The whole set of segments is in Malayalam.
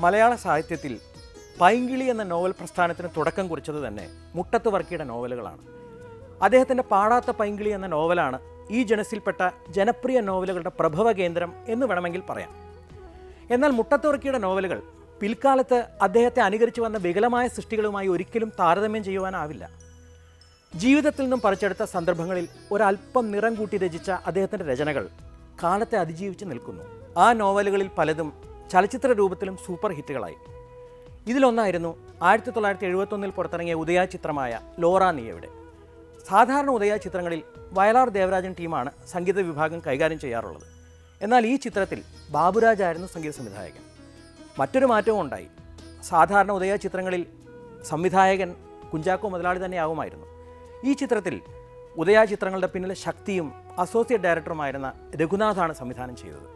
മലയാള സാഹിത്യത്തിൽ പൈങ്കിളി എന്ന നോവൽ പ്രസ്ഥാനത്തിന് തുടക്കം കുറിച്ചത് തന്നെ മുട്ടത്ത് വർക്കിയുടെ നോവലുകളാണ്. അദ്ദേഹത്തിൻ്റെ പാടാത്ത പൈങ്കിളി എന്ന നോവലാണ് ഈ ജനസിൽപ്പെട്ട ജനപ്രിയ നോവലുകളുടെ പ്രഭവ കേന്ദ്രം എന്ന് വേണമെങ്കിൽ പറയാം. എന്നാൽ മുട്ടത്ത് വർക്കിയുടെ നോവലുകൾ പിൽക്കാലത്ത് അദ്ദേഹത്തെ അനുകരിച്ചു വന്ന വികലമായ സൃഷ്ടികളുമായി ഒരിക്കലും താരതമ്യം ചെയ്യുവാനാവില്ല. ജീവിതത്തിൽ നിന്നും പറിച്ചെടുത്ത സന്ദർഭങ്ങളിൽ ഒരല്പം നിറം കൂട്ടി രചിച്ച അദ്ദേഹത്തിൻ്റെ രചനകൾ കാലത്തെ അതിജീവിച്ച് നിൽക്കുന്നു. ആ നോവലുകളിൽ പലതും ചലച്ചിത്ര രൂപത്തിലും സൂപ്പർ ഹിറ്റുകളായി. ഇതിലൊന്നായിരുന്നു 1971 പുറത്തിറങ്ങിയ ഉദയ ചിത്രമായ ലോറ നീയവിടെ. സാധാരണ ഉദയ ചിത്രങ്ങളിൽ വയലാർ ദേവരാജൻ ടീമാണ് സംഗീത വിഭാഗം കൈകാര്യം ചെയ്യാറുള്ളത്. എന്നാൽ ഈ ചിത്രത്തിൽ ബാബുരാജ് ആയിരുന്നു സംഗീത സംവിധായകൻ. മറ്റൊരു മാറ്റവും ഉണ്ടായി. സാധാരണ ഉദയ ചിത്രങ്ങളിൽ സംവിധായകൻ കുഞ്ചാക്കോ മുതലാളി തന്നെയാവുമായിരുന്നു. ഈ ചിത്രത്തിൽ ഉദയ ചിത്രങ്ങളുടെ പിന്നിലെ ശക്തിയും അസോസിയേറ്റ് ഡയറക്ടറുമായിരുന്ന രഘുനാഥാണ് സംവിധാനം ചെയ്തത്.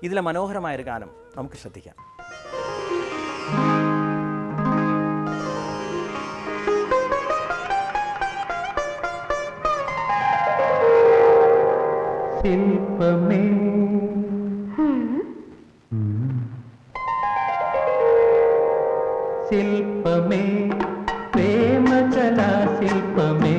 ഇതിലെ മനോഹരമായൊരു ഗാനം നമുക്ക് ശ്രദ്ധിക്കാം. ശില്പമേ ശില്പമേ പ്രേമകലാ ശില്പമേ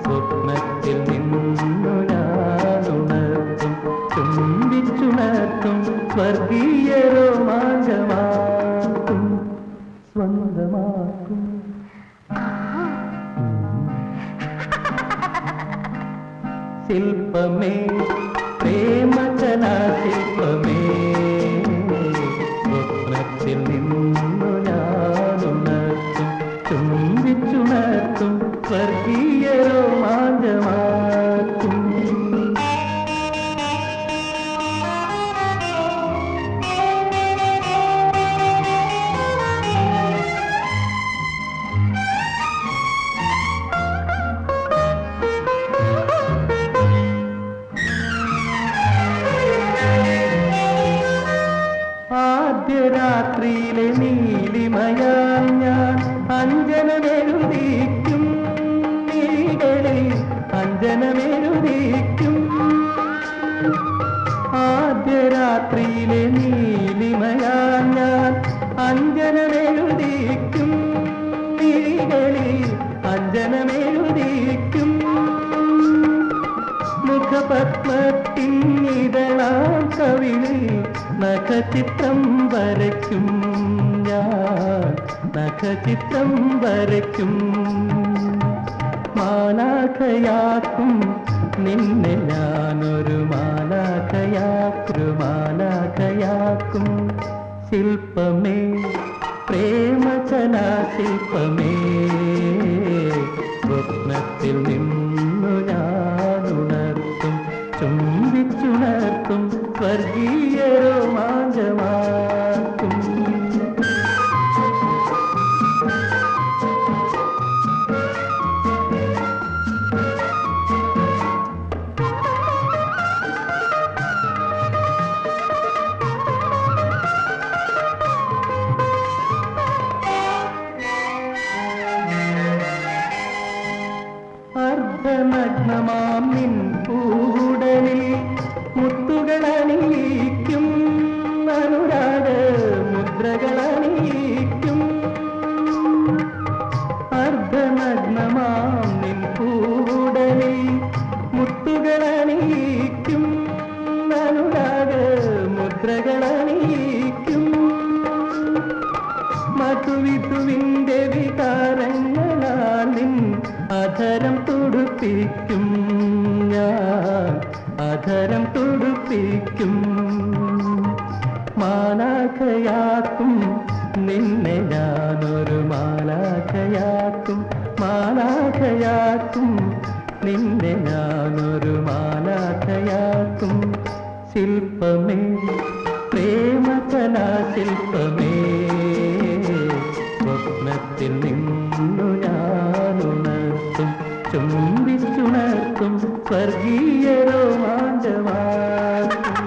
സ്വപ്നത്തിൽ നിന്നു ഞാനുണർത്തും ചുംബിച്ചുണർത്തും സ്വർഗീയ രോമാഞ്ചമാക്കും സ്വന്തമാക്കും. ശില്പമേ പ്രേമകലാ ശില്പമേ സ്വപ്നത്തിൽ നിന്നു ഞാനുണർത്തും ചുംബിച്ചുണർത്തും സ്വർഗീയ രോമാഞ്ചമാക്കും. രാത്രിയിലെ നീലിമയാൽ ഞാൻ അഞ്ജനമെഴുതിക്കും നീകളിൽ അഞ്ജനമെഴുതിക്കും. ആദ്യ രാത്രിയിലെ നീലിമയാൽ ഞാൻ അഞ്ജനമെഴുതിക്കും നീകളിൽ അഞ്ജനമെഴുതിക്കും. മുഖപത്മത്തിൻ ഇതളാം കവിളിൽ നഖചിത്രം വരയ്ക്കും ഞാൻ നഖചിത്രം വരയ്ക്കും. മാലാഖയാക്കും നിന്നെ ഞാനൊരു മാലാഖയാക്കും. ശില്പമേ പ്രേമകലാ ശില്പമേ സ്വപ്നത്തിൽ നിന്നു ഞാനുണർത്തും ചുംബിച്ചുണർത്തും സ്വർഗീയ രോമാഞ്ചമാക്കും. അർദ്ധനഗ്നമാം നിൻ പൂടലിൽ മുത്തുകളണിയിക്കും അനുരാഗ മുദ്രകളണിയിക്കും. അർദ്ധനഗ്നമാം നിൻ പൂടലിൽ മുത്തുകളണിയിക്കും അനുരാഗ മുദ്രകളണിയിക്കും. മധുവിധുവിൻ്റെ വികാരങ്ങളാൽ നിൻ അധരം തുടുപ്പിക്കും ഞാൻ അധരം തുടുപ്പിക്കും. മാലാഖയാക്കും നിന്നെ ഞാനൊരു മാലാഖയാക്കും നിന്നെ ഞാനൊരു മാലാഖയാക്കും. ശില്പമേ പ്രേമകലാ ശില്പമേ സ്വപ്നത്തിൽ നിന്നു ഞാനുണർത്തും ചുംബിച്ചുണർത്തും സ്വർഗീയ രോമാഞ്ചമാക്കും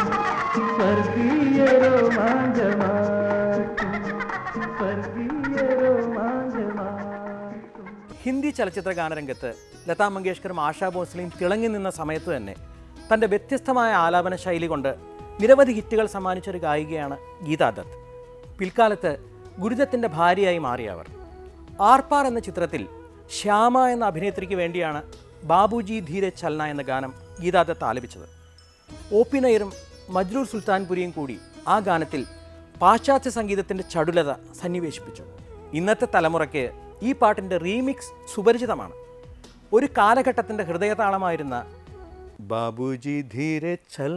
സ്വർഗീയ രോമാഞ്ചമാക്കും സ്വർഗീയ രോമാഞ്ചമാക്കും. ഹിന്ദി ചലച്ചിത്ര ഗാനരംഗത്ത് ലതാ മങ്കേഷ്കറും ആശാ ഭോസ്ലെയും തിളങ്ങി നിന്ന സമയത്ത് തന്നെ തൻ്റെ വ്യത്യസ്തമായ ആലാപന ശൈലി കൊണ്ട് നിരവധി ഹിറ്റുകൾ സമ്മാനിച്ചൊരു ഗായികയാണ് ഗീതാ ദത്ത്. പിൽക്കാലത്ത് ഗുരുദത്തിൻ്റെ ഭാര്യയായി മാറിയ അവർ ആർപ്പാർ എന്ന ചിത്രത്തിൽ ശ്യാമ എന്ന അഭിനേത്രിക്ക് വേണ്ടിയാണ് ബാബുജി ധീരെ ചൽന എന്ന ഗാനം ഗീതാ ദത്ത് ആലപിച്ചത്. ഒ പി നയ്യറും മജ്രൂർ സുൽത്താൻപുരിയും കൂടി ആ ഗാനത്തിൽ പാശ്ചാത്യ സംഗീതത്തിൻ്റെ ചടുലത സന്നിവേശിപ്പിച്ചു. ഇന്നത്തെ തലമുറയ്ക്ക് ഈ പാട്ടിൻ്റെ റീമിക്സ് സുപരിചിതമാണ്. ഒരു കാലഘട്ടത്തിൻ്റെ ഹൃദയതാളമായിരുന്ന ബാബുജി ധീരെ ചൽ